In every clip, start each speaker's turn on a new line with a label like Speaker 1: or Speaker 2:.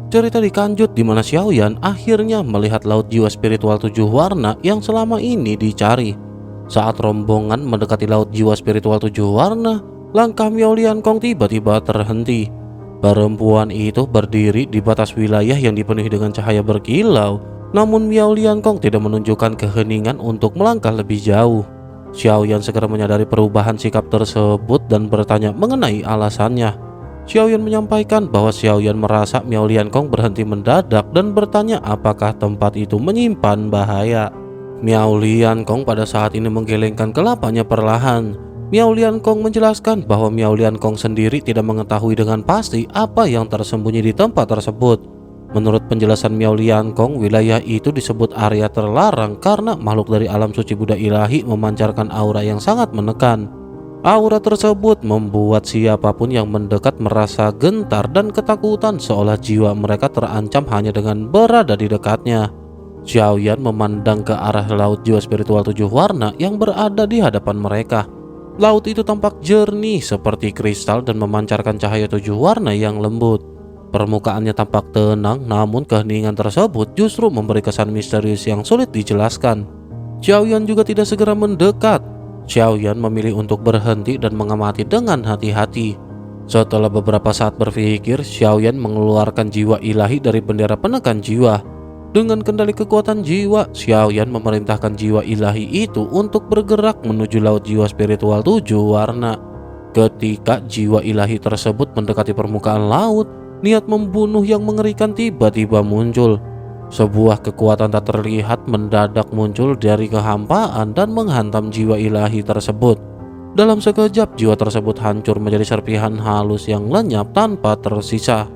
Speaker 1: Cerita dikanjut di mana Xiaoyan akhirnya melihat laut jiwa spiritual 7 warna yang selama ini dicari. Saat rombongan mendekati laut jiwa spiritual 7 warna, langkah Miao Liankong tiba-tiba terhenti. Perempuan itu berdiri di batas wilayah yang dipenuhi dengan cahaya berkilau, namun Miao Liankong tidak menunjukkan keheningan untuk melangkah lebih jauh. Xiaoyan segera menyadari perubahan sikap tersebut dan bertanya mengenai alasannya. Xiaoyan menyampaikan bahwa Xiaoyan merasa Miao Liankong berhenti mendadak dan bertanya apakah tempat itu menyimpan bahaya. Miao Liankong pada saat ini menggelengkan kelapanya perlahan. Miao Liankong menjelaskan bahwa Miao Liankong sendiri tidak mengetahui dengan pasti apa yang tersembunyi di tempat tersebut. Menurut penjelasan Miao Liankong, wilayah itu disebut area terlarang karena makhluk dari alam suci Buddha ilahi memancarkan aura yang sangat menekan. Aura tersebut membuat siapapun yang mendekat merasa gentar dan ketakutan, seolah jiwa mereka terancam hanya dengan berada di dekatnya. Xiaoyan memandang ke arah laut jiwa spiritual 7 warna yang berada di hadapan mereka. Laut itu tampak jernih seperti kristal dan memancarkan cahaya 7 warna yang lembut. Permukaannya tampak tenang, namun keheningan tersebut justru memberi kesan misterius yang sulit dijelaskan. Xiaoyan juga tidak segera mendekat. Xiaoyan memilih untuk berhenti dan mengamati dengan hati-hati. Setelah beberapa saat berpikir, Xiaoyan mengeluarkan jiwa ilahi dari bendera penekan jiwa. Dengan kendali kekuatan jiwa, Xiaoyan memerintahkan jiwa ilahi itu untuk bergerak menuju laut jiwa spiritual 7 warna. Ketika jiwa ilahi tersebut mendekati permukaan laut, niat membunuh yang mengerikan tiba-tiba muncul. Sebuah kekuatan tak terlihat mendadak muncul dari kehampaan dan menghantam jiwa ilahi tersebut. Dalam sekejap, jiwa tersebut hancur menjadi serpihan halus yang lenyap tanpa tersisa.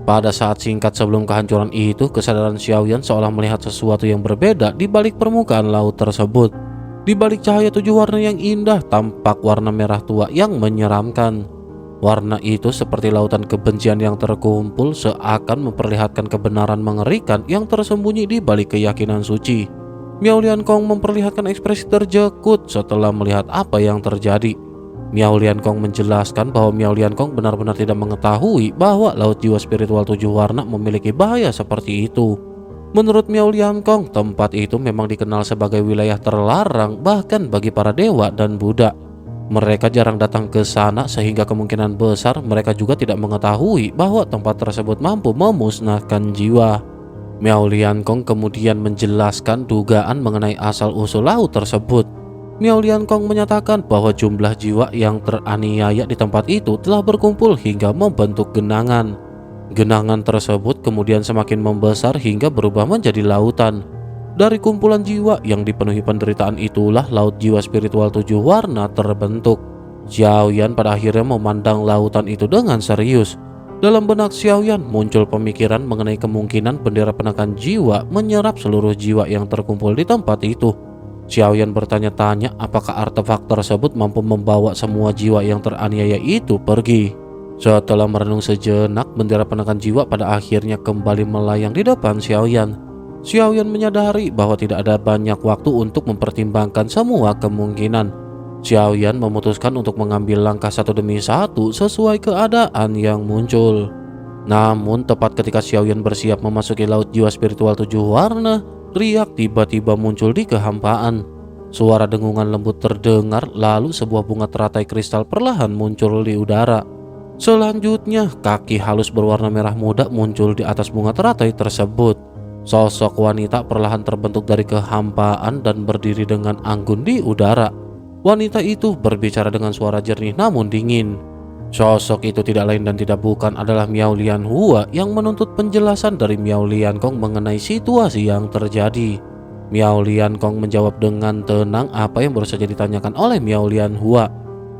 Speaker 1: Pada saat singkat sebelum kehancuran itu, kesadaran Xiaoyan seolah melihat sesuatu yang berbeda di balik permukaan laut tersebut. Di balik cahaya 7 warna yang indah, tampak warna merah tua yang menyeramkan. Warna itu seperti lautan kebencian yang terkumpul, seakan memperlihatkan kebenaran mengerikan yang tersembunyi di balik keyakinan suci. Miao Liankong memperlihatkan ekspresi terjekut setelah melihat apa yang terjadi. Miao Liankong menjelaskan bahwa Miao Liankong benar-benar tidak mengetahui bahwa laut jiwa spiritual 7 warna memiliki bahaya seperti itu. Menurut Miao Liankong, tempat itu memang dikenal sebagai wilayah terlarang bahkan bagi para dewa dan Buddha. Mereka jarang datang ke sana sehingga kemungkinan besar mereka juga tidak mengetahui bahwa tempat tersebut mampu memusnahkan jiwa. Miao Liankong kemudian menjelaskan dugaan mengenai asal-usul laut tersebut. Miao Liankong menyatakan bahwa jumlah jiwa yang teraniaya di tempat itu telah berkumpul hingga membentuk genangan. Genangan tersebut kemudian semakin membesar hingga berubah menjadi lautan. Dari kumpulan jiwa yang dipenuhi penderitaan itulah laut jiwa spiritual 7 warna terbentuk. Xiaoyan pada akhirnya memandang lautan itu dengan serius. Dalam benak Xiaoyan muncul pemikiran mengenai kemungkinan bendera penekan jiwa menyerap seluruh jiwa yang terkumpul di tempat itu. Xiaoyan bertanya-tanya apakah artefak tersebut mampu membawa semua jiwa yang teraniaya itu pergi. Setelah merenung sejenak, bendera penekan jiwa pada akhirnya kembali melayang di depan Xiaoyan. Xiaoyan menyadari bahwa tidak ada banyak waktu untuk mempertimbangkan semua kemungkinan. Xiaoyan memutuskan untuk mengambil langkah satu demi satu sesuai keadaan yang muncul. Namun tepat ketika Xiaoyan bersiap memasuki laut jiwa spiritual 7 warna, riak tiba-tiba muncul di kehampaan. Suara dengungan lembut terdengar, lalu sebuah bunga teratai kristal perlahan muncul di udara. Selanjutnya, kaki halus berwarna merah muda muncul di atas bunga teratai tersebut. Sosok wanita perlahan terbentuk dari kehampaan dan berdiri dengan anggun di udara. Wanita itu berbicara dengan suara jernih namun dingin. Sosok itu tidak lain dan tidak bukan adalah Miao Lianhua yang menuntut penjelasan dari Miao Liankong mengenai situasi yang terjadi. Miao Liankong menjawab dengan tenang apa yang baru saja ditanyakan oleh Miao Lianhua.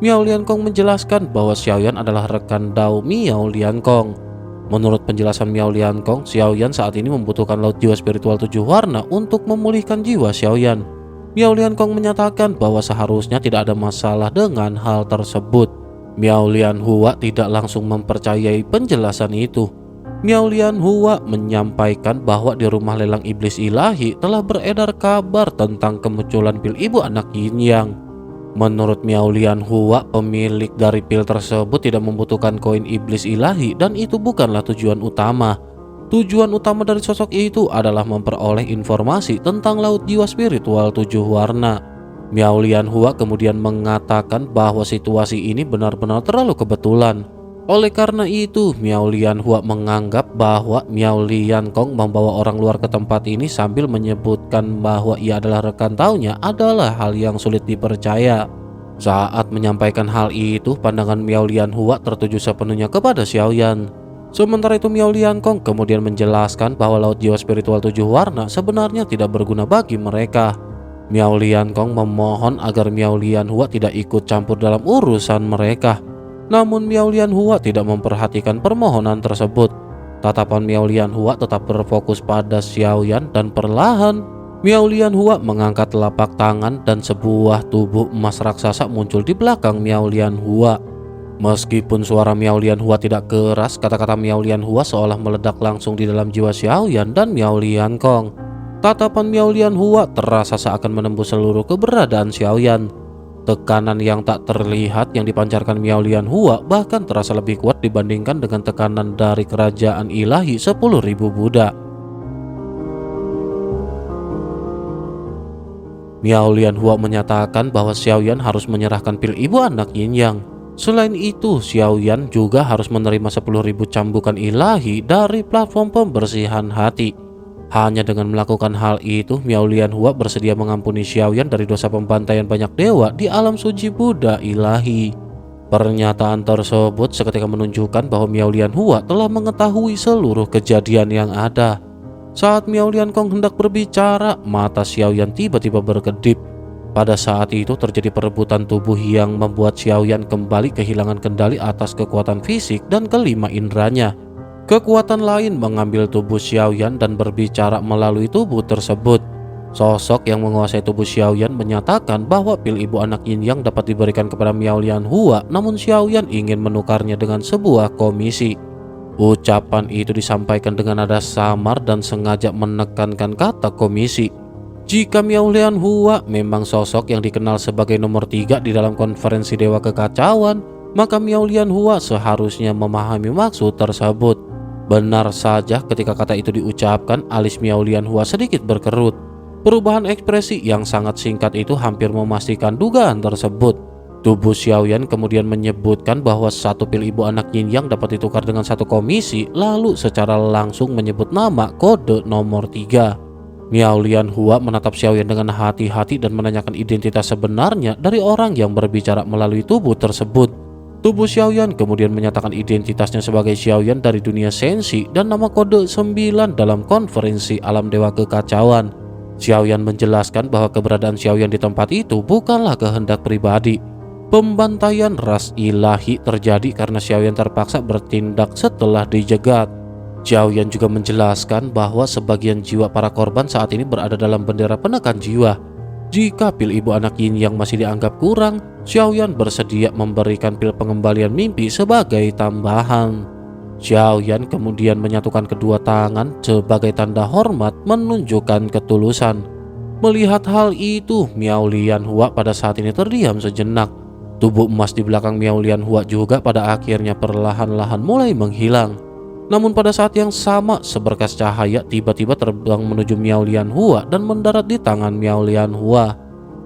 Speaker 1: Miao Liankong menjelaskan bahwa Xiaoyan adalah rekan Dao Miao Liankong. Menurut penjelasan Miao Liankong, Xiaoyan saat ini membutuhkan laut jiwa spiritual 7 warna untuk memulihkan jiwa Xiaoyan. Miao Liankong menyatakan bahwa seharusnya tidak ada masalah dengan hal tersebut. Miao Lianhua tidak langsung mempercayai penjelasan itu. Miao Lianhua menyampaikan bahwa di rumah lelang iblis ilahi telah beredar kabar tentang kemunculan pil ibu anak Yin Yang. Menurut Miao Lianhua, pemilik dari pil tersebut tidak membutuhkan koin iblis ilahi dan itu bukanlah tujuan utama. Tujuan utama dari sosok itu adalah memperoleh informasi tentang laut jiwa spiritual 7 warna. Miao Lianhua kemudian mengatakan bahwa situasi ini benar-benar terlalu kebetulan. Oleh karena itu, Miao Lianhua menganggap bahwa Miao Liankong membawa orang luar ke tempat ini sambil menyebutkan bahwa ia adalah rekan taunya adalah hal yang sulit dipercaya. Saat menyampaikan hal itu, pandangan Miao Lianhua tertuju sepenuhnya kepada Xiaoyan. Sementara itu Miao Liankong kemudian menjelaskan bahwa laut jiwa spiritual 7 warna sebenarnya tidak berguna bagi mereka. Miao Liankong memohon agar Miao Lianhua tidak ikut campur dalam urusan mereka. Namun Miao Lianhua tidak memperhatikan permohonan tersebut. Tatapan Miao Lianhua tetap berfokus pada Xiaoyan dan perlahan Miao Lianhua mengangkat telapak tangan dan sebuah tubuh emas raksasa muncul di belakang Miao Lianhua. Meskipun suara Miao Lianhua tidak keras, kata-kata Miao Lianhua seolah meledak langsung di dalam jiwa Xiaoyan dan Miao Liankong. Tatapan Miao Lianhua terasa seakan menembus seluruh keberadaan Xiaoyan. Tekanan yang tak terlihat yang dipancarkan Miao Lianhua bahkan terasa lebih kuat dibandingkan dengan tekanan dari kerajaan ilahi 10.000 Buddha. Miao Lianhua menyatakan bahwa Xiaoyan harus menyerahkan pil ibu anak Yin Yang. Selain itu, Xiaoyan juga harus menerima 10.000 cambukan ilahi dari platform pembersihan hati. Hanya dengan melakukan hal itu, Miao Lianhua bersedia mengampuni Xiaoyan dari dosa pembantaian banyak dewa di alam suci Buddha ilahi. Pernyataan tersebut seketika menunjukkan bahwa Miao Lianhua telah mengetahui seluruh kejadian yang ada. Saat Miao Liankong hendak berbicara, mata Xiaoyan tiba-tiba berkedip. Pada saat itu terjadi perebutan tubuh yang membuat Xiaoyan kembali kehilangan kendali atas kekuatan fisik dan kelima inderanya. Kekuatan lain mengambil tubuh Xiaoyan dan berbicara melalui tubuh tersebut. Sosok yang menguasai tubuh Xiaoyan menyatakan bahwa pil ibu anak Yin Yang dapat diberikan kepada Miao Lianhua, namun Xiaoyan ingin menukarnya dengan sebuah komisi. Ucapan itu disampaikan dengan nada samar dan sengaja menekankan kata komisi. Jika Miao Lianhua memang sosok yang dikenal sebagai nomor 3 di dalam konferensi Dewa Kekacauan, maka Miao Lianhua seharusnya memahami maksud tersebut. Benar saja ketika kata itu diucapkan, alis Miao Lianhua sedikit berkerut. Perubahan ekspresi yang sangat singkat itu hampir memastikan dugaan tersebut. Tubuh Xiaoyan kemudian menyebutkan bahwa satu pil ibu anak Yin Yang dapat ditukar dengan satu komisi, lalu secara langsung menyebut nama kode nomor 3. Miao Lianhua menatap Xiaoyan dengan hati-hati dan menanyakan identitas sebenarnya dari orang yang berbicara melalui tubuh tersebut. Tubuh Xiaoyan kemudian menyatakan identitasnya sebagai Xiaoyan dari dunia sensi dan nama kode 9 dalam konferensi alam dewa kekacauan. Xiaoyan menjelaskan bahwa keberadaan Xiaoyan di tempat itu bukanlah kehendak pribadi. Pembantaian ras ilahi terjadi karena Xiaoyan terpaksa bertindak setelah dijegat. Xiaoyan juga menjelaskan bahwa sebagian jiwa para korban saat ini berada dalam bendera penekan jiwa. Jika pil ibu anak Yin Yang masih dianggap kurang, Xiaoyan bersedia memberikan pil pengembalian mimpi sebagai tambahan. Xiaoyan kemudian menyatukan kedua tangan sebagai tanda hormat menunjukkan ketulusan. Melihat hal itu, Miao Lianhua pada saat ini terdiam sejenak. Tubuh emas di belakang Miao Lianhua juga pada akhirnya perlahan-lahan mulai menghilang. Namun pada saat yang sama, seberkas cahaya tiba-tiba terbang menuju Miao Lianhua dan mendarat di tangan Miao Lianhua.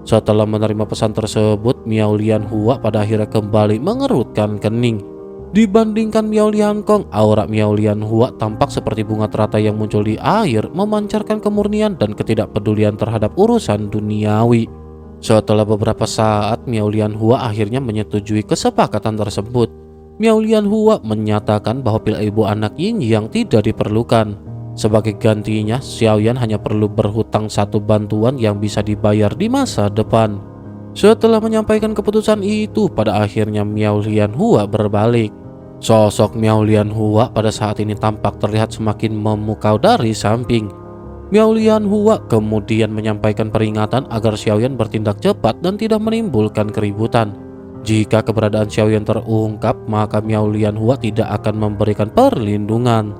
Speaker 1: Setelah menerima pesan tersebut, Miao Lianhua pada akhirnya kembali mengerutkan kening. Dibandingkan Miao Liankong, aura Miao Lianhua tampak seperti bunga teratai yang muncul di air, memancarkan kemurnian dan ketidakpedulian terhadap urusan duniawi. Setelah beberapa saat, Miao Lianhua akhirnya menyetujui kesepakatan tersebut. Miao Lianhua menyatakan bahwa pil ibu anak Yin Yang tidak diperlukan. Sebagai gantinya, Xiaoyan hanya perlu berhutang satu bantuan yang bisa dibayar di masa depan. Setelah menyampaikan keputusan itu, pada akhirnya Miao Lianhua berbalik. Sosok Miao Lianhua pada saat ini tampak terlihat semakin memukau dari samping. Miao Lianhua kemudian menyampaikan peringatan agar Xiaoyan bertindak cepat dan tidak menimbulkan keributan. Jika keberadaan Xiaoyan terungkap, maka Miao Lianhua tidak akan memberikan perlindungan.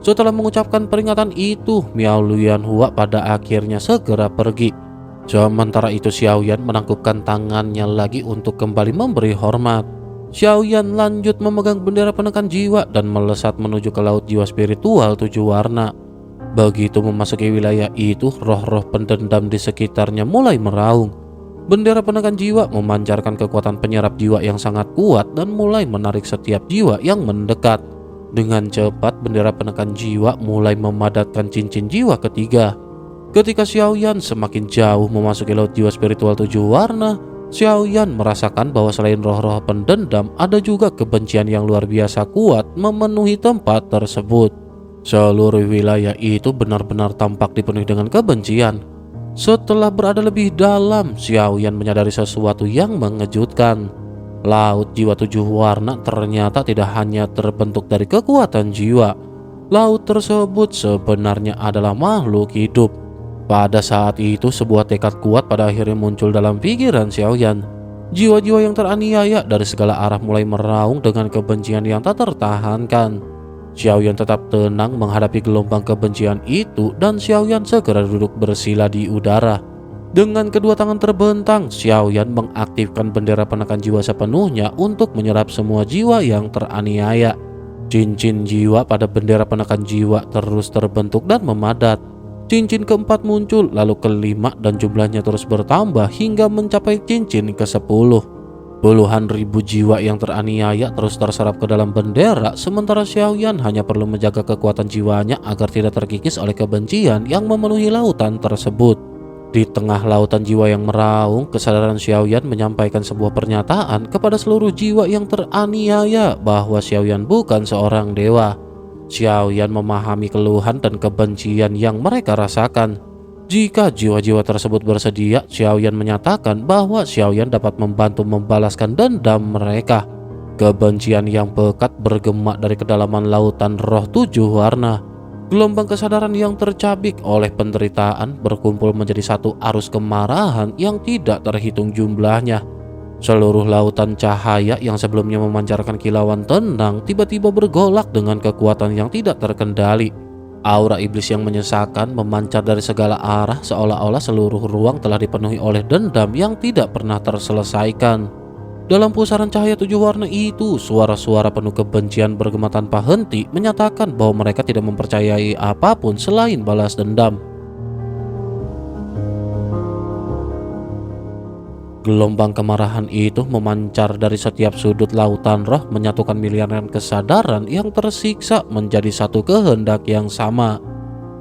Speaker 1: Setelah mengucapkan peringatan itu, Miao Lianhua pada akhirnya segera pergi. Sementara itu Xiaoyan menangkupkan tangannya lagi untuk kembali memberi hormat. Xiaoyan lanjut memegang bendera penekan jiwa dan melesat menuju ke laut jiwa spiritual 7 warna. Begitu memasuki wilayah itu, roh-roh pendendam di sekitarnya mulai meraung. Bendera penekan jiwa memancarkan kekuatan penyerap jiwa yang sangat kuat dan mulai menarik setiap jiwa yang mendekat. Dengan cepat, bendera penekan jiwa mulai memadatkan cincin jiwa ketiga. Ketika Xiaoyan semakin jauh memasuki laut jiwa spiritual 7 warna, Xiaoyan merasakan bahwa selain roh-roh pendendam, ada juga kebencian yang luar biasa kuat memenuhi tempat tersebut. Seluruh wilayah itu benar-benar tampak dipenuhi dengan kebencian. Setelah berada lebih dalam, Xiaoyan menyadari sesuatu yang mengejutkan. Laut jiwa 7 warna ternyata tidak hanya terbentuk dari kekuatan jiwa. Laut tersebut sebenarnya adalah makhluk hidup. Pada saat itu, sebuah tekad kuat pada akhirnya muncul dalam pikiran Xiaoyan. Jiwa-jiwa yang teraniaya dari segala arah mulai meraung dengan kebencian yang tak tertahankan. Xiaoyan tetap tenang menghadapi gelombang kebencian itu dan Xiaoyan segera duduk bersila di udara. Dengan kedua tangan terbentang, Xiaoyan mengaktifkan bendera penekan jiwa sepenuhnya untuk menyerap semua jiwa yang teraniaya. Cincin jiwa pada bendera penekan jiwa terus terbentuk dan memadat. Cincin keempat muncul, lalu kelima, dan jumlahnya terus bertambah hingga mencapai cincin ke-10. Puluhan ribu jiwa yang teraniaya terus terserap ke dalam bendera, sementara Xiaoyan hanya perlu menjaga kekuatan jiwanya agar tidak terkikis oleh kebencian yang memenuhi lautan tersebut. Di tengah lautan jiwa yang meraung, kesadaran Xiaoyan menyampaikan sebuah pernyataan kepada seluruh jiwa yang teraniaya bahwa Xiaoyan bukan seorang dewa. Xiaoyan memahami keluhan dan kebencian yang mereka rasakan. Jika jiwa-jiwa tersebut bersedia, Xiaoyan menyatakan bahwa Xiaoyan dapat membantu membalaskan dendam mereka. Kebencian yang pekat bergema dari kedalaman lautan roh 7 warna. Gelombang kesadaran yang tercabik oleh penderitaan berkumpul menjadi satu arus kemarahan yang tidak terhitung jumlahnya. Seluruh lautan cahaya yang sebelumnya memancarkan kilauan tenang tiba-tiba bergolak dengan kekuatan yang tidak terkendali. Aura iblis yang menyesakan memancar dari segala arah seolah-olah seluruh ruang telah dipenuhi oleh dendam yang tidak pernah terselesaikan. Dalam pusaran cahaya 7 warna itu, suara-suara penuh kebencian bergema tanpa henti menyatakan bahwa mereka tidak mempercayai apapun selain balas dendam. Gelombang kemarahan itu memancar dari setiap sudut lautan roh, menyatukan miliaran kesadaran yang tersiksa menjadi satu kehendak yang sama.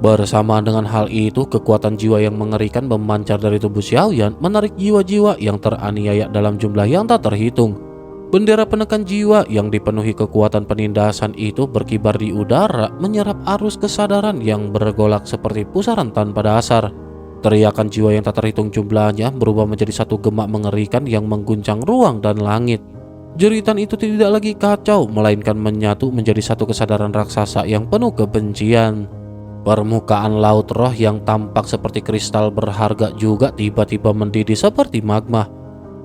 Speaker 1: Bersamaan dengan hal itu, kekuatan jiwa yang mengerikan memancar dari tubuh Xiaoyan, menarik jiwa-jiwa yang teraniaya dalam jumlah yang tak terhitung. Bendera penekan jiwa yang dipenuhi kekuatan penindasan itu berkibar di udara, menyerap arus kesadaran yang bergolak seperti pusaran tanpa dasar. Teriakan jiwa yang tak terhitung jumlahnya berubah menjadi satu gemak mengerikan yang mengguncang ruang dan langit. Jeritan itu tidak lagi kacau, melainkan menyatu menjadi satu kesadaran raksasa yang penuh kebencian. Permukaan laut roh yang tampak seperti kristal berharga juga tiba-tiba mendidih seperti magma.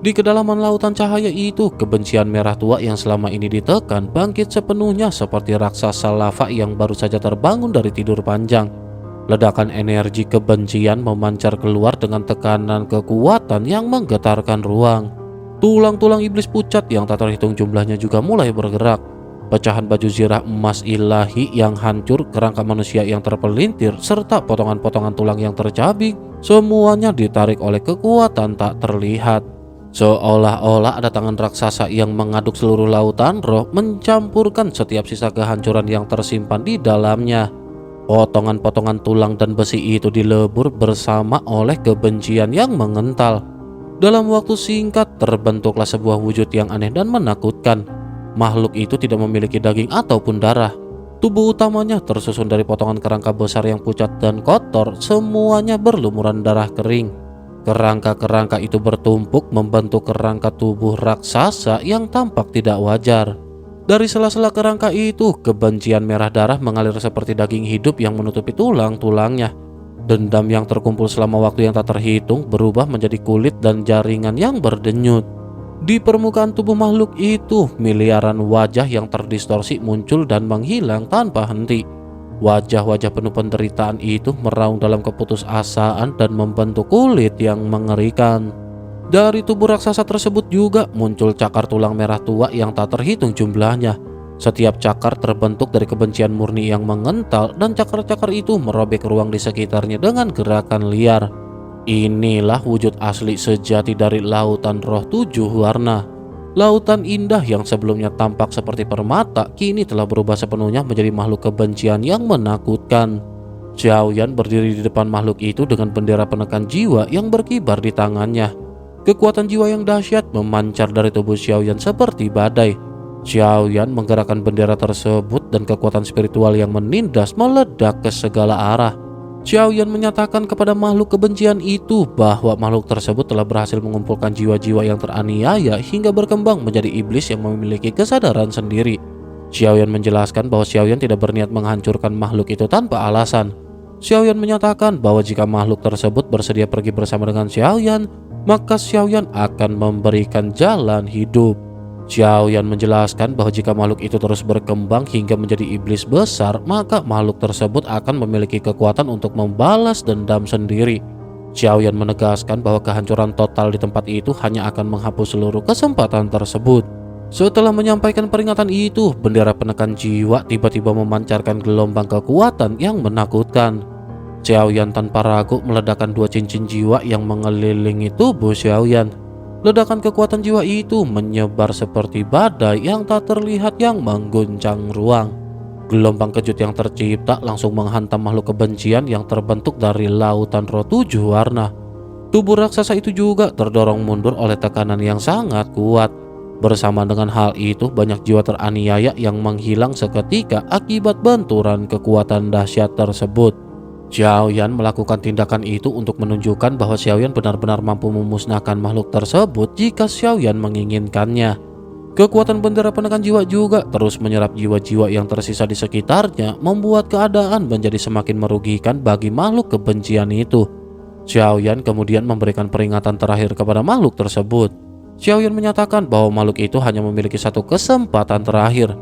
Speaker 1: Di kedalaman lautan cahaya itu, kebencian merah tua yang selama ini ditekan bangkit sepenuhnya seperti raksasa lava yang baru saja terbangun dari tidur panjang. Ledakan energi kebencian memancar keluar dengan tekanan kekuatan yang menggetarkan ruang. Tulang-tulang iblis pucat yang tak terhitung jumlahnya juga mulai bergerak. Pecahan baju zirah emas ilahi yang hancur, kerangka manusia yang terpelintir, serta potongan-potongan tulang yang tercabik, semuanya ditarik oleh kekuatan tak terlihat. Seolah-olah ada tangan raksasa yang mengaduk seluruh lautan roh, mencampurkan setiap sisa kehancuran yang tersimpan di dalamnya. Potongan-potongan tulang dan besi itu dilebur bersama oleh kebencian yang mengental. Dalam waktu singkat terbentuklah sebuah wujud yang aneh dan menakutkan. Makhluk itu tidak memiliki daging ataupun darah. Tubuh utamanya tersusun dari potongan kerangka besar yang pucat dan kotor, semuanya berlumuran darah kering. Kerangka-kerangka itu bertumpuk membentuk kerangka tubuh raksasa yang tampak tidak wajar. Dari sela-sela kerangka itu, kebencian merah darah mengalir seperti daging hidup yang menutupi tulang-tulangnya. Dendam yang terkumpul selama waktu yang tak terhitung berubah menjadi kulit dan jaringan yang berdenyut. Di permukaan tubuh makhluk itu, miliaran wajah yang terdistorsi muncul dan menghilang tanpa henti. Wajah-wajah penuh penderitaan itu meraung dalam keputusasaan dan membentuk kulit yang mengerikan. Dari tubuh raksasa tersebut juga muncul cakar tulang merah tua yang tak terhitung jumlahnya. Setiap cakar terbentuk dari kebencian murni yang mengental, dan cakar-cakar itu merobek ruang di sekitarnya dengan gerakan liar. Inilah wujud asli sejati dari lautan roh tujuh warna. Lautan indah yang sebelumnya tampak seperti permata, kini telah berubah sepenuhnya menjadi makhluk kebencian yang menakutkan. Xiaoyan berdiri di depan makhluk itu dengan bendera penekan jiwa yang berkibar di tangannya. Kekuatan jiwa yang dahsyat memancar dari tubuh Xiaoyan seperti badai. Xiaoyan menggerakkan bendera tersebut dan kekuatan spiritual yang menindas meledak ke segala arah. Xiaoyan menyatakan kepada makhluk kebencian itu bahwa makhluk tersebut telah berhasil mengumpulkan jiwa-jiwa yang teraniaya hingga berkembang menjadi iblis yang memiliki kesadaran sendiri. Xiaoyan menjelaskan bahwa Xiaoyan tidak berniat menghancurkan makhluk itu tanpa alasan. Xiaoyan menyatakan bahwa jika makhluk tersebut bersedia pergi bersama dengan Xiaoyan, maka Xiaoyan akan memberikan jalan hidup. Xiaoyan menjelaskan bahwa jika makhluk itu terus berkembang hingga menjadi iblis besar, maka makhluk tersebut akan memiliki kekuatan untuk membalas dendam sendiri. Xiaoyan menegaskan bahwa kehancuran total di tempat itu hanya akan menghapus seluruh kesempatan tersebut. Setelah menyampaikan peringatan itu, bendera penekan jiwa tiba-tiba memancarkan gelombang kekuatan yang menakutkan. Xiaoyan tanpa ragu meledakkan dua cincin jiwa yang mengelilingi tubuh Xiaoyan. Ledakan kekuatan jiwa itu menyebar seperti badai yang tak terlihat yang mengguncang ruang. Gelombang kejut yang tercipta langsung menghantam makhluk kebencian yang terbentuk dari lautan roh tujuh warna. Tubuh raksasa itu juga terdorong mundur oleh tekanan yang sangat kuat. Bersama dengan hal itu, banyak jiwa teraniaya yang menghilang seketika akibat benturan kekuatan dahsyat tersebut. Xiaoyan melakukan tindakan itu untuk menunjukkan bahwa Xiaoyan benar-benar mampu memusnahkan makhluk tersebut jika Xiaoyan menginginkannya. Kekuatan bendera penekan jiwa juga terus menyerap jiwa-jiwa yang tersisa di sekitarnya, membuat keadaan menjadi semakin merugikan bagi makhluk kebencian itu. Xiaoyan kemudian memberikan peringatan terakhir kepada makhluk tersebut. Xiaoyan menyatakan bahwa makhluk itu hanya memiliki satu kesempatan terakhir.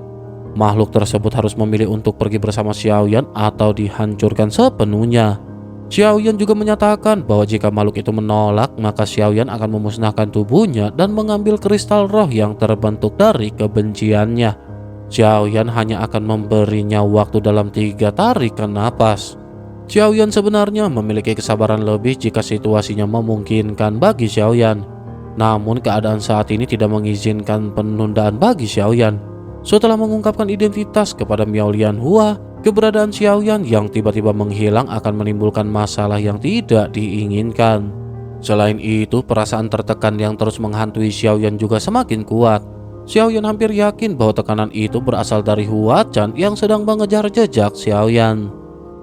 Speaker 1: Makhluk tersebut harus memilih untuk pergi bersama Xiaoyan atau dihancurkan sepenuhnya. Xiaoyan juga menyatakan bahwa jika makhluk itu menolak, maka Xiaoyan akan memusnahkan tubuhnya dan mengambil kristal roh yang terbentuk dari kebenciannya. Xiaoyan hanya akan memberinya waktu dalam 3 tarikan napas. Xiaoyan sebenarnya memiliki kesabaran lebih jika situasinya memungkinkan bagi Xiaoyan. Namun keadaan saat ini tidak mengizinkan penundaan bagi Xiaoyan. Setelah mengungkapkan identitas kepada Miao Lianhua, keberadaan Xiaoyan yang tiba-tiba menghilang akan menimbulkan masalah yang tidak diinginkan. Selain itu, perasaan tertekan yang terus menghantui Xiaoyan juga semakin kuat. Xiaoyan hampir yakin bahwa tekanan itu berasal dari Hua Chan yang sedang mengejar jejak Xiaoyan.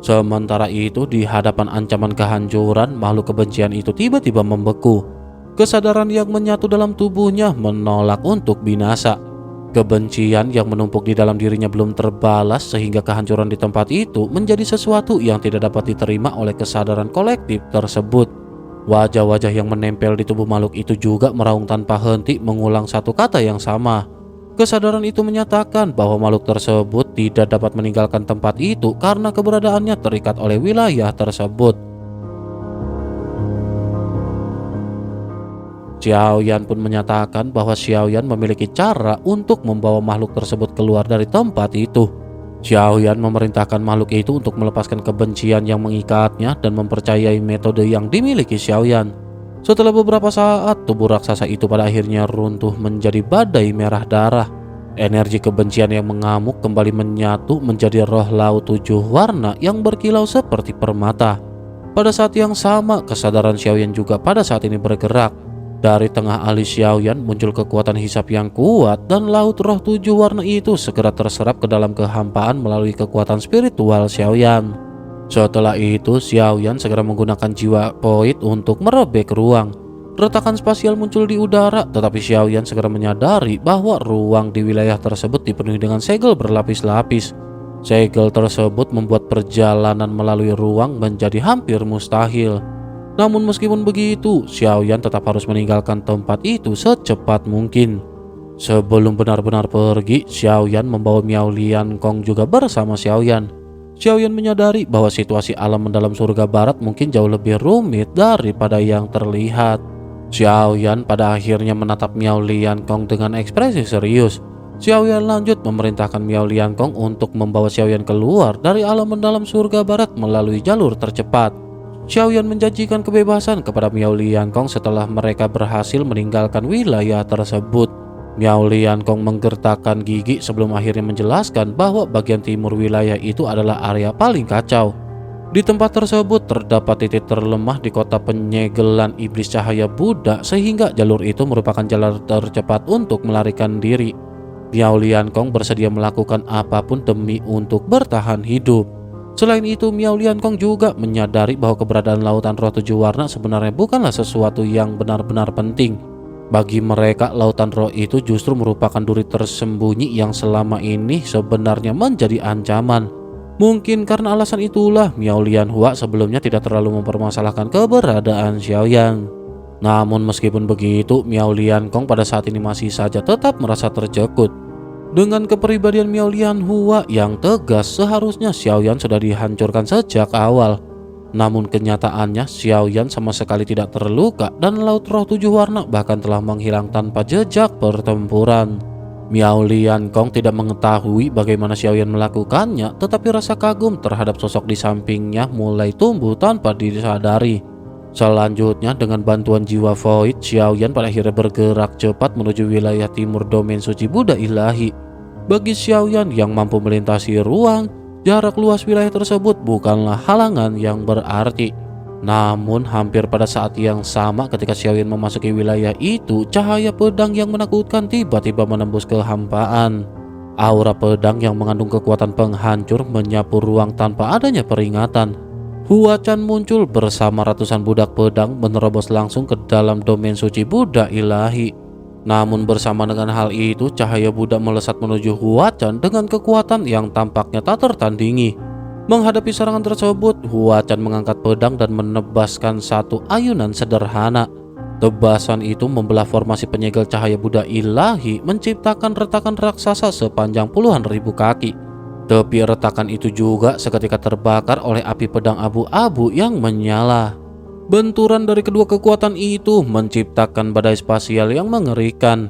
Speaker 1: Sementara itu, di hadapan ancaman kehancuran, makhluk kebencian itu tiba-tiba membeku. Kesadaran yang menyatu dalam tubuhnya menolak untuk binasa. Kebencian yang menumpuk di dalam dirinya belum terbalas sehingga kehancuran di tempat itu menjadi sesuatu yang tidak dapat diterima oleh kesadaran kolektif tersebut. Wajah-wajah yang menempel di tubuh makhluk itu juga meraung tanpa henti mengulang satu kata yang sama. Kesadaran itu menyatakan bahwa makhluk tersebut tidak dapat meninggalkan tempat itu karena keberadaannya terikat oleh wilayah tersebut. Xiaoyan pun menyatakan bahwa Xiaoyan memiliki cara untuk membawa makhluk tersebut keluar dari tempat itu. Xiaoyan memerintahkan makhluk itu untuk melepaskan kebencian yang mengikatnya dan mempercayai metode yang dimiliki Xiaoyan. Setelah beberapa saat, tubuh raksasa itu pada akhirnya runtuh menjadi badai merah darah. Energi kebencian yang mengamuk kembali menyatu menjadi roh laut tujuh warna yang berkilau seperti permata. Pada saat yang sama, kesadaran Xiaoyan juga pada saat ini bergerak. Dari tengah alis Xiaoyan muncul kekuatan hisap yang kuat dan laut roh tujuh warna itu segera terserap ke dalam kehampaan melalui kekuatan spiritual Xiaoyan. Setelah itu, Xiaoyan segera menggunakan jiwa poid untuk merobek ruang. Retakan spasial muncul di udara, tetapi Xiaoyan segera menyadari bahwa ruang di wilayah tersebut dipenuhi dengan segel berlapis-lapis. Segel tersebut membuat perjalanan melalui ruang menjadi hampir mustahil. Namun meskipun begitu, Xiaoyan tetap harus meninggalkan tempat itu secepat mungkin. Sebelum benar-benar pergi, Xiaoyan membawa Miao Liankong juga bersama Xiaoyan. Xiaoyan menyadari bahwa situasi alam mendalam surga barat mungkin jauh lebih rumit daripada yang terlihat. Xiao Yan pada akhirnya menatap Miao Liankong dengan ekspresi serius. Xiao Yan lanjut memerintahkan Miao Liankong untuk membawa Xiao Yan keluar dari alam mendalam surga barat melalui jalur tercepat. Xiao Yan menjanjikan kebebasan kepada Miao Liankong setelah mereka berhasil meninggalkan wilayah tersebut. Miao Liankong menggertakkan gigi sebelum akhirnya menjelaskan bahwa bagian timur wilayah itu adalah area paling kacau. Di tempat tersebut terdapat titik terlemah di kota penyegelan iblis cahaya Buddha, sehingga jalur itu merupakan jalur tercepat untuk melarikan diri. Miao Liankong bersedia melakukan apapun demi untuk bertahan hidup. Selain itu, Miao Liankong juga menyadari bahwa keberadaan lautan roh 7 warna sebenarnya bukanlah sesuatu yang benar-benar penting. Bagi mereka, lautan roh itu justru merupakan duri tersembunyi yang selama ini sebenarnya menjadi ancaman. Mungkin karena alasan itulah Miao Lianhua sebelumnya tidak terlalu mempermasalahkan keberadaan Xiao Yan. Namun meskipun begitu, Miao Liankong pada saat ini masih saja tetap merasa tercekut. Dengan kepribadian Miao Lianhua yang tegas, seharusnya Xiao Yan sudah dihancurkan sejak awal. Namun kenyataannya Xiao Yan sama sekali tidak terluka dan laut roh 7 warna bahkan telah menghilang tanpa jejak pertempuran. Miao Liankong tidak mengetahui bagaimana Xiao Yan melakukannya, tetapi rasa kagum terhadap sosok di sampingnya mulai tumbuh tanpa disadari. Selanjutnya, dengan bantuan jiwa Void, Xiao Yan pada akhirnya bergerak cepat menuju wilayah timur domain suci Buddha ilahi. Bagi Xiao Yan yang mampu melintasi ruang, jarak luas wilayah tersebut bukanlah halangan yang berarti. Namun hampir pada saat yang sama ketika Xiao Yan memasuki wilayah itu, cahaya pedang yang menakutkan tiba-tiba menembus kehampaan. Aura pedang yang mengandung kekuatan penghancur menyapu ruang tanpa adanya peringatan. Hua Chan muncul bersama ratusan budak pedang menerobos langsung ke dalam domain suci Buddha ilahi. Namun bersama dengan hal itu, cahaya Buddha melesat menuju Hua Chan dengan kekuatan yang tampaknya tak tertandingi. Menghadapi serangan tersebut, Hua Chan mengangkat pedang dan menebaskan satu ayunan sederhana. Tebasan itu membelah formasi penyegel cahaya Buddha ilahi, menciptakan retakan raksasa sepanjang puluhan ribu kaki. Tapi retakan itu juga seketika terbakar oleh api pedang abu-abu yang menyala. Benturan dari kedua kekuatan itu menciptakan badai spasial yang mengerikan.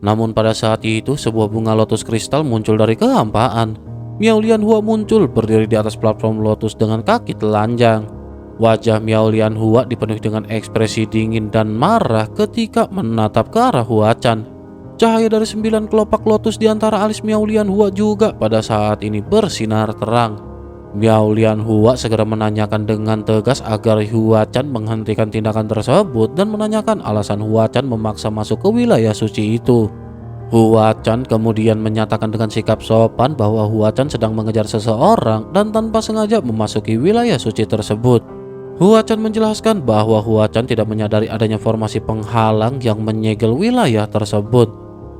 Speaker 1: Namun pada saat itu, sebuah bunga lotus kristal muncul dari kehampaan. Miao Lianhua muncul berdiri di atas platform lotus dengan kaki telanjang. Wajah Miao Lianhua dipenuhi dengan ekspresi dingin dan marah ketika menatap ke arah Hua Chan. Cahaya dari 9 kelopak lotus di antara alis Miao Lianhua juga pada saat ini bersinar terang. Miao Lianhua segera menanyakan dengan tegas agar Hua Chan menghentikan tindakan tersebut dan menanyakan alasan Hua Chan memaksa masuk ke wilayah suci itu. Hua Chan kemudian menyatakan dengan sikap sopan bahwa Hua Chan sedang mengejar seseorang dan tanpa sengaja memasuki wilayah suci tersebut. Hua Chan menjelaskan bahwa Hua Chan tidak menyadari adanya formasi penghalang yang menyegel wilayah tersebut.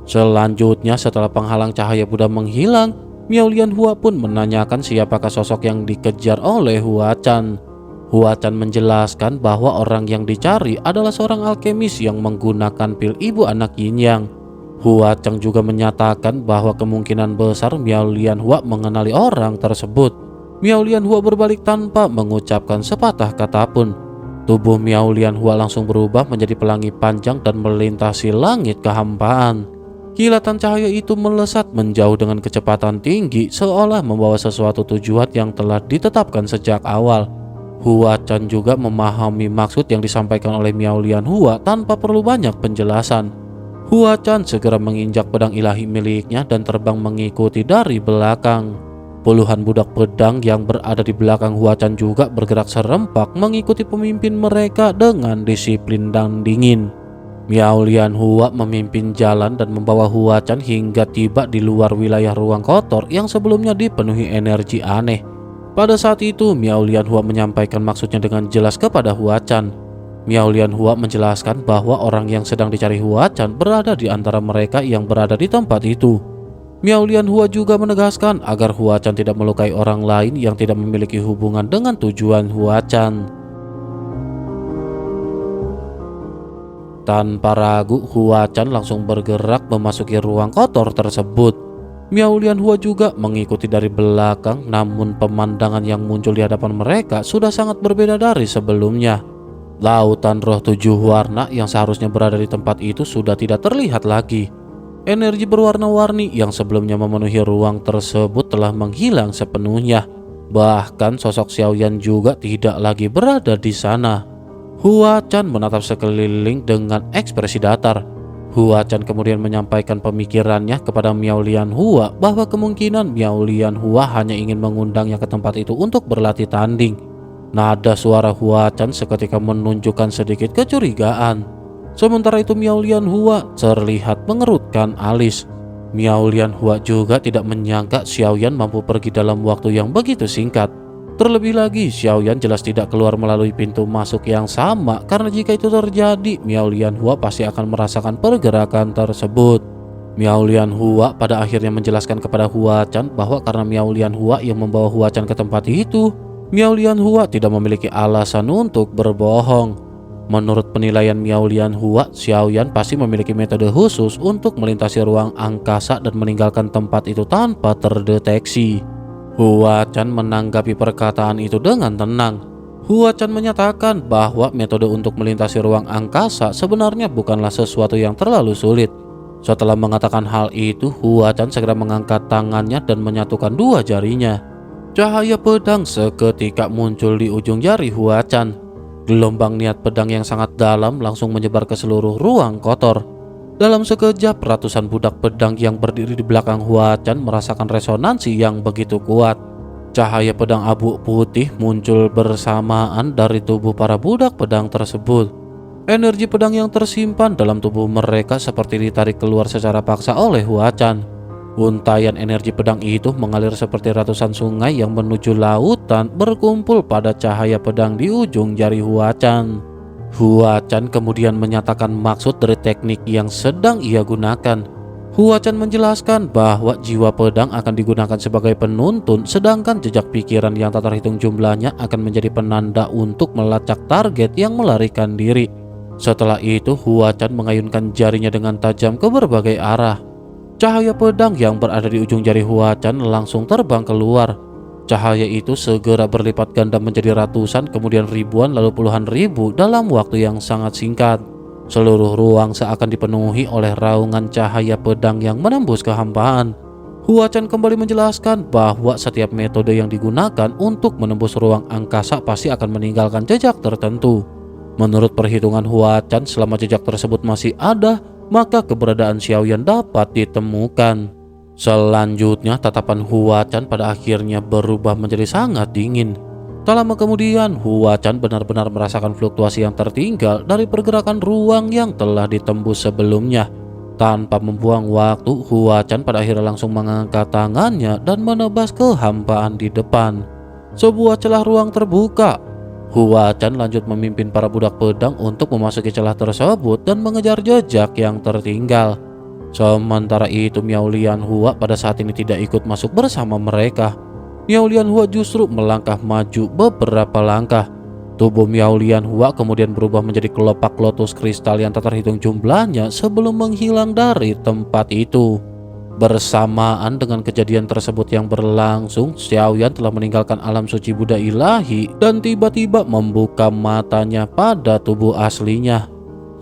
Speaker 1: Selanjutnya, setelah penghalang cahaya Buddha menghilang, Miao Lianhua pun menanyakan siapakah sosok yang dikejar oleh Hua Chan. Hua Chan menjelaskan bahwa orang yang dicari adalah seorang alkemis yang menggunakan pil ibu anak yin yang. Hua Chan juga menyatakan bahwa kemungkinan besar Miao Lianhua mengenali orang tersebut. Miao Lianhua berbalik tanpa mengucapkan sepatah kata pun. Tubuh Miao Lianhua langsung berubah menjadi pelangi panjang dan melintasi langit kehampaan. Kilatan cahaya itu melesat menjauh dengan kecepatan tinggi, seolah membawa sesuatu tujuan yang telah ditetapkan sejak awal. Hua Chan juga memahami maksud yang disampaikan oleh Miao Lianhua tanpa perlu banyak penjelasan. Hua Chan segera menginjak pedang ilahi miliknya dan terbang mengikuti dari belakang. Puluhan budak pedang yang berada di belakang Hua Chan juga bergerak serempak mengikuti pemimpin mereka dengan disiplin dan dingin. Miao Lianhua memimpin jalan dan membawa Hua Chan hingga tiba di luar wilayah ruang kotor yang sebelumnya dipenuhi energi aneh. Pada saat itu, Miao Lianhua menyampaikan maksudnya dengan jelas kepada Hua Chan. Miao Lianhua menjelaskan bahwa orang yang sedang dicari Hua Chan berada di antara mereka yang berada di tempat itu. Miao Lianhua juga menegaskan agar Hua Chan tidak melukai orang lain yang tidak memiliki hubungan dengan tujuan Hua Chan. Tanpa ragu, Hua Chan langsung bergerak memasuki ruang kotor tersebut. Miao Lianhua juga mengikuti dari belakang, namun pemandangan yang muncul di hadapan mereka sudah sangat berbeda dari sebelumnya. Lautan roh 7 warna yang seharusnya berada di tempat itu sudah tidak terlihat lagi. Energi berwarna-warni yang sebelumnya memenuhi ruang tersebut telah menghilang sepenuhnya. Bahkan sosok Xiaoyan juga tidak lagi berada di sana. Hua Chan menatap sekeliling dengan ekspresi datar. Hua Chan kemudian menyampaikan pemikirannya kepada Miao Lianhua bahwa kemungkinan Miao Lianhua hanya ingin mengundangnya ke tempat itu untuk berlatih tanding. Nada suara Hua Chan seketika menunjukkan sedikit kecurigaan. Sementara itu Miao Lianhua terlihat mengerutkan alis. Miao Lianhua juga tidak menyangka Xiaoyan mampu pergi dalam waktu yang begitu singkat. Terlebih lagi Xiaoyan jelas tidak keluar melalui pintu masuk yang sama, karena jika itu terjadi Miao Lianhua pasti akan merasakan pergerakan tersebut. Miao Lianhua pada akhirnya menjelaskan kepada Hua Chan bahwa karena Miao Lianhua yang membawa Hua Chan ke tempat itu, Miao Lianhua tidak memiliki alasan untuk berbohong. Menurut penilaian Miao Lianhua, Xiaoyan pasti memiliki metode khusus untuk melintasi ruang angkasa dan meninggalkan tempat itu tanpa terdeteksi. Hua Chan menanggapi perkataan itu dengan tenang. Hua Chan menyatakan bahwa metode untuk melintasi ruang angkasa sebenarnya bukanlah sesuatu yang terlalu sulit. Setelah mengatakan hal itu, Hua Chan segera mengangkat tangannya dan menyatukan 2 jarinya. Cahaya pedang seketika muncul di ujung jari Hua Chan. Gelombang niat pedang yang sangat dalam langsung menyebar ke seluruh ruang kotor. Dalam sekejap, ratusan budak pedang yang berdiri di belakang Hua Chan merasakan resonansi yang begitu kuat. Cahaya pedang abu putih muncul bersamaan dari tubuh para budak pedang tersebut. Energi pedang yang tersimpan dalam tubuh mereka seperti ditarik keluar secara paksa oleh Hua Chan. Untaian energi pedang itu mengalir seperti ratusan sungai yang menuju lautan, berkumpul pada cahaya pedang di ujung jari Hua Chan. Hua Chan kemudian menyatakan maksud dari teknik yang sedang ia gunakan. Hua Chan menjelaskan bahwa jiwa pedang akan digunakan sebagai penuntun, sedangkan jejak pikiran yang tak terhitung jumlahnya akan menjadi penanda untuk melacak target yang melarikan diri. Setelah itu Hua Chan mengayunkan jarinya dengan tajam ke berbagai arah. Cahaya pedang yang berada di ujung jari Hua Chan langsung terbang keluar. Cahaya itu segera berlipat ganda menjadi ratusan, kemudian ribuan, lalu puluhan ribu dalam waktu yang sangat singkat. Seluruh ruang seakan dipenuhi oleh raungan cahaya pedang yang menembus kehampaan. Hua Chan kembali menjelaskan bahwa setiap metode yang digunakan untuk menembus ruang angkasa pasti akan meninggalkan jejak tertentu. Menurut perhitungan Hua Chan, selama jejak tersebut masih ada, maka keberadaan Xiaoyan dapat ditemukan. Selanjutnya tatapan Hua Chan pada akhirnya berubah menjadi sangat dingin. Tak lama kemudian Hua Chan benar-benar merasakan fluktuasi yang tertinggal dari pergerakan ruang yang telah ditembus sebelumnya. Tanpa membuang waktu, Hua Chan pada akhirnya langsung mengangkat tangannya dan menebas kehampaan di depan. Sebuah celah ruang terbuka. Hua Chan lanjut memimpin para budak pedang untuk memasuki celah tersebut dan mengejar jejak yang tertinggal. Sementara itu Miao Lianhua pada saat ini tidak ikut masuk bersama mereka. Miao Lianhua justru melangkah maju beberapa langkah. Tubuh Miao Lianhua kemudian berubah menjadi kelopak lotus kristal yang tak terhitung jumlahnya sebelum menghilang dari tempat itu. Bersamaan dengan kejadian tersebut yang berlangsung, Xiaoyan telah meninggalkan alam suci Buddha ilahi dan tiba-tiba membuka matanya pada tubuh aslinya.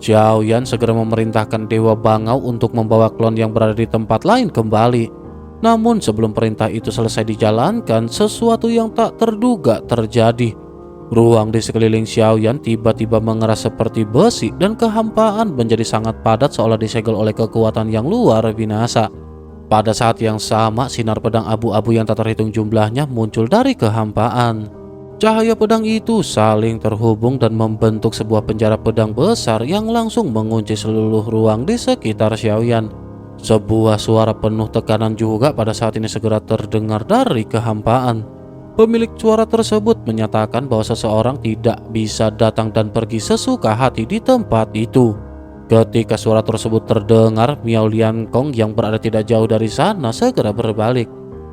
Speaker 1: Xiaoyan segera memerintahkan Dewa Bangau untuk membawa klon yang berada di tempat lain kembali. Namun sebelum perintah itu selesai dijalankan, sesuatu yang tak terduga terjadi. Ruang di sekeliling Xiaoyan tiba-tiba mengeras seperti besi dan kehampaan menjadi sangat padat seolah disegel oleh kekuatan yang luar binasa. Pada saat yang sama, sinar pedang abu-abu yang tak terhitung jumlahnya muncul dari kehampaan. Cahaya pedang itu saling terhubung dan membentuk sebuah penjara pedang besar yang langsung mengunci seluruh ruang di sekitar Xiaoyan. Sebuah suara penuh tekanan juga pada saat ini segera terdengar dari kehampaan. Pemilik suara tersebut menyatakan bahwa seseorang tidak bisa datang dan pergi sesuka hati di tempat itu. Ketika suara tersebut terdengar, Miao Liankong yang berada tidak jauh dari sana segera berbalik.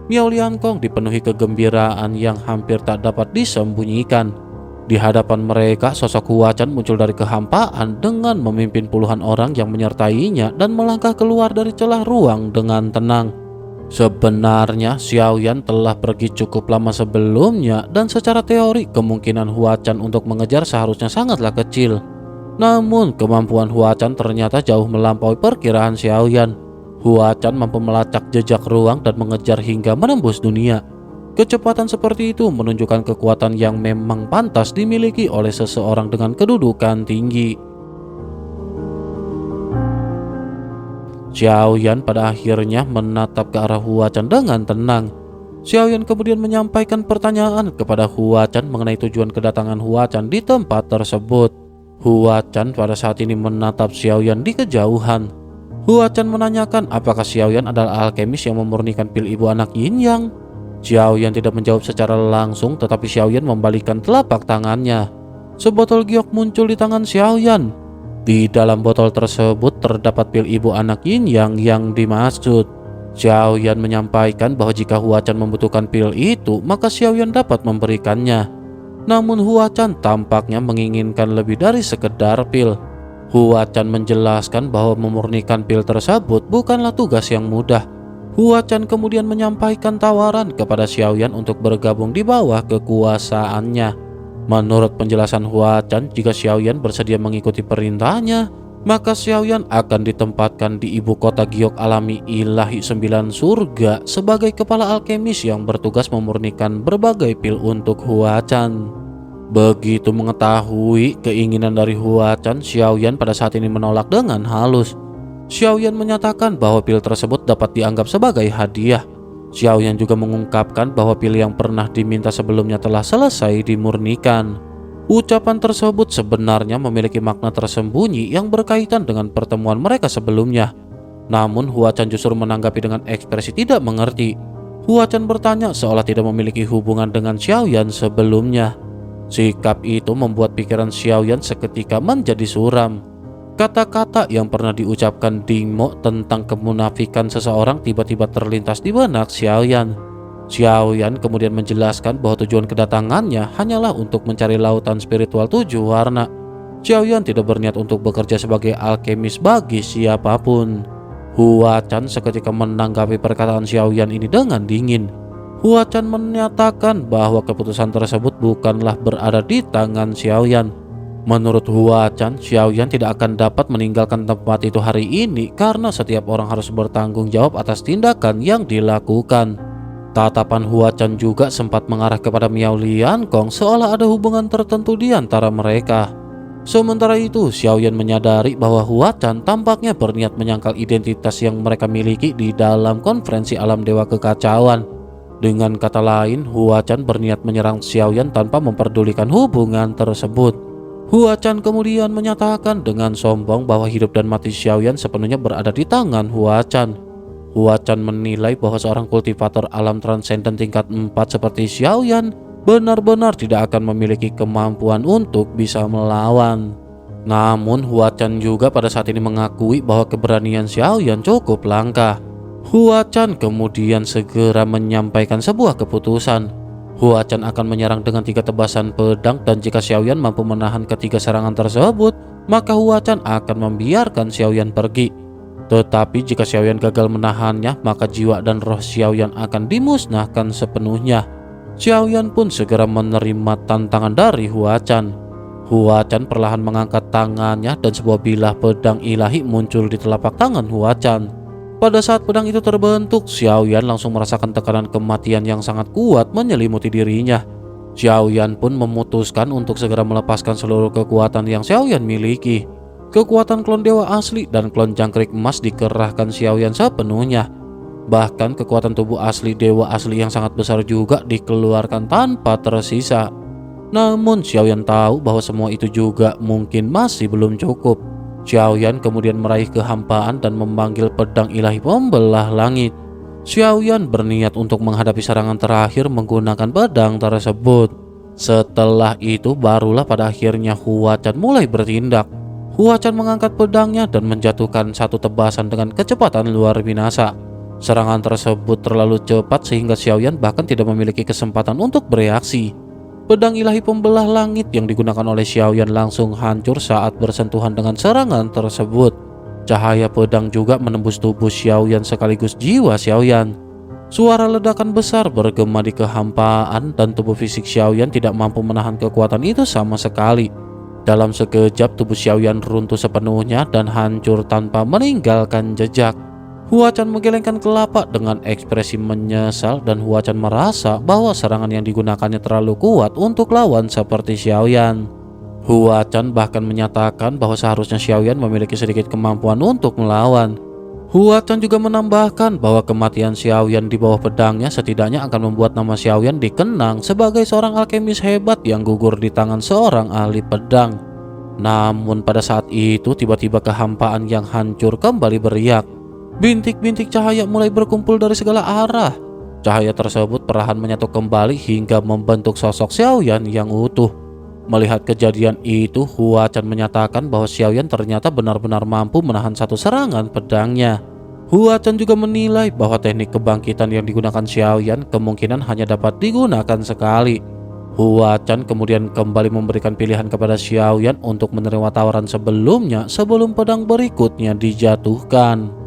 Speaker 1: Miao Liankong dipenuhi kegembiraan yang hampir tak dapat disembunyikan. Di hadapan mereka, sosok Hua Chan muncul dari kehampaan dengan memimpin puluhan orang yang menyertainya dan melangkah keluar dari celah ruang dengan tenang. Sebenarnya Xiaoyan telah pergi cukup lama sebelumnya dan secara teori kemungkinan Huachan untuk mengejar seharusnya sangatlah kecil. Namun kemampuan Huachan ternyata jauh melampaui perkiraan Xiaoyan. Huachan mampu melacak jejak ruang dan mengejar hingga menembus dunia. Kecepatan seperti itu menunjukkan kekuatan yang memang pantas dimiliki oleh seseorang dengan kedudukan tinggi. Xiaoyan pada akhirnya menatap ke arah Huachan dengan tenang. Xiaoyan kemudian menyampaikan pertanyaan kepada Huachan mengenai tujuan kedatangan Huachan di tempat tersebut. Huachan pada saat ini menatap Xiaoyan di kejauhan. Huachan menanyakan apakah Xiaoyan adalah alkemis yang memurnikan pil ibu anak Yin Yang. Xiaoyan tidak menjawab secara langsung, tetapi Xiaoyan membalikkan telapak tangannya. Sebotol giok muncul di tangan Xiaoyan. Di dalam botol tersebut terdapat pil ibu anak Yin Yang yang dimaksud. Xiaoyan menyampaikan bahwa jika Huachan membutuhkan pil itu, maka Xiaoyan dapat memberikannya. Namun Huachan tampaknya menginginkan lebih dari sekedar pil. Huachan menjelaskan bahwa memurnikan pil tersebut bukanlah tugas yang mudah. Huachan kemudian menyampaikan tawaran kepada Xiaoyan untuk bergabung di bawah kekuasaannya. Menurut penjelasan Huachan, jika Xiaoyan bersedia mengikuti perintahnya, maka Xiaoyan akan ditempatkan di ibu kota giok alami ilahi 9 surga sebagai kepala alkemis yang bertugas memurnikan berbagai pil untuk Huachan. Begitu mengetahui keinginan dari Huachan, Xiaoyan pada saat ini menolak dengan halus. Xiaoyan menyatakan bahwa pil tersebut dapat dianggap sebagai hadiah. Xiaoyan juga mengungkapkan bahwa pil yang pernah diminta sebelumnya telah selesai dimurnikan. Ucapan tersebut sebenarnya memiliki makna tersembunyi yang berkaitan dengan pertemuan mereka sebelumnya. Namun Huachan justru menanggapi dengan ekspresi tidak mengerti. Huachan bertanya seolah tidak memiliki hubungan dengan Xiaoyan sebelumnya. Sikap itu membuat pikiran Xiaoyan seketika menjadi suram. Kata-kata yang pernah diucapkan Ding Mo tentang kemunafikan seseorang tiba-tiba terlintas di benak Xiaoyan. Xiaoyan kemudian menjelaskan bahwa tujuan kedatangannya hanyalah untuk mencari lautan spiritual 7 warna. Xiaoyan tidak berniat untuk bekerja sebagai alkemis bagi siapapun. Huachan seketika menanggapi perkataan Xiaoyan ini dengan dingin. Huachan menyatakan bahwa keputusan tersebut bukanlah berada di tangan Xiaoyan. Menurut Huachan, Xiaoyan tidak akan dapat meninggalkan tempat itu hari ini karena setiap orang harus bertanggung jawab atas tindakan yang dilakukan. Tatapan Huachan juga sempat mengarah kepada Miao Liankong seolah ada hubungan tertentu di antara mereka. Sementara itu, Xiaoyan menyadari bahwa Huachan tampaknya berniat menyangkal identitas yang mereka miliki di dalam konferensi alam dewa kekacauan. Dengan kata lain, Huachan berniat menyerang Xiaoyan tanpa memperdulikan hubungan tersebut. Huachan kemudian menyatakan dengan sombong bahwa hidup dan mati Xiaoyan sepenuhnya berada di tangan Huachan. Huachan menilai bahwa seorang kultivator alam transenden tingkat 4 seperti Xiaoyan benar-benar tidak akan memiliki kemampuan untuk bisa melawan. Namun Huachan juga pada saat ini mengakui bahwa keberanian Xiaoyan cukup langka. Huachan kemudian segera menyampaikan sebuah keputusan. Huachan akan menyerang dengan 3 tebasan pedang dan jika Xiaoyan mampu menahan ketiga serangan tersebut, maka Huachan akan membiarkan Xiaoyan pergi. Tetapi jika Xiaoyan gagal menahannya, maka jiwa dan roh Xiaoyan akan dimusnahkan sepenuhnya. Xiaoyan pun segera menerima tantangan dari Huachan. Huachan perlahan mengangkat tangannya dan sebuah bilah pedang ilahi muncul di telapak tangan Huachan. Pada saat pedang itu terbentuk, Xiaoyan langsung merasakan tekanan kematian yang sangat kuat menyelimuti dirinya. Xiaoyan pun memutuskan untuk segera melepaskan seluruh kekuatan yang Xiaoyan miliki. Kekuatan klon dewa asli dan klon jangkrik emas dikerahkan Xiaoyan sepenuhnya. Bahkan kekuatan tubuh asli dewa asli yang sangat besar juga dikeluarkan tanpa tersisa. Namun Xiaoyan tahu bahwa semua itu juga mungkin masih belum cukup. Xiaoyan kemudian meraih kehampaan dan memanggil pedang ilahi pembelah langit. Xiaoyan berniat untuk menghadapi serangan terakhir menggunakan pedang tersebut. Setelah itu barulah pada akhirnya Huachan mulai bertindak. Huachan mengangkat pedangnya dan menjatuhkan satu tebasan dengan kecepatan luar binasa. Serangan tersebut terlalu cepat sehingga Xiaoyan bahkan tidak memiliki kesempatan untuk bereaksi. Pedang ilahi pembelah langit yang digunakan oleh Xiaoyan langsung hancur saat bersentuhan dengan serangan tersebut. Cahaya pedang juga menembus tubuh Xiaoyan sekaligus jiwa Xiaoyan. Suara ledakan besar bergema di kehampaan dan tubuh fisik Xiaoyan tidak mampu menahan kekuatan itu sama sekali. Dalam sekejap tubuh Xiaoyan runtuh sepenuhnya dan hancur tanpa meninggalkan jejak. Huachan menggelengkan telapak dengan ekspresi menyesal dan Huachan merasa bahwa serangan yang digunakannya terlalu kuat untuk lawan seperti Xiaoyan. Huachan bahkan menyatakan bahwa seharusnya Xiaoyan memiliki sedikit kemampuan untuk melawan. Huachan juga menambahkan bahwa kematian Xiaoyan di bawah pedangnya setidaknya akan membuat nama Xiaoyan dikenang sebagai seorang alkemis hebat yang gugur di tangan seorang ahli pedang. Namun pada saat itu tiba-tiba kehampaan yang hancur kembali beriak. Bintik-bintik cahaya mulai berkumpul dari segala arah. Cahaya tersebut perlahan menyatu kembali hingga membentuk sosok Xiaoyan yang utuh. Melihat kejadian itu, Huachan menyatakan bahwa Xiaoyan ternyata benar-benar mampu menahan satu serangan pedangnya. Huachan juga menilai bahwa teknik kebangkitan yang digunakan Xiaoyan kemungkinan hanya dapat digunakan sekali. Huachan kemudian kembali memberikan pilihan kepada Xiaoyan untuk menerima tawaran sebelumnya sebelum pedang berikutnya dijatuhkan.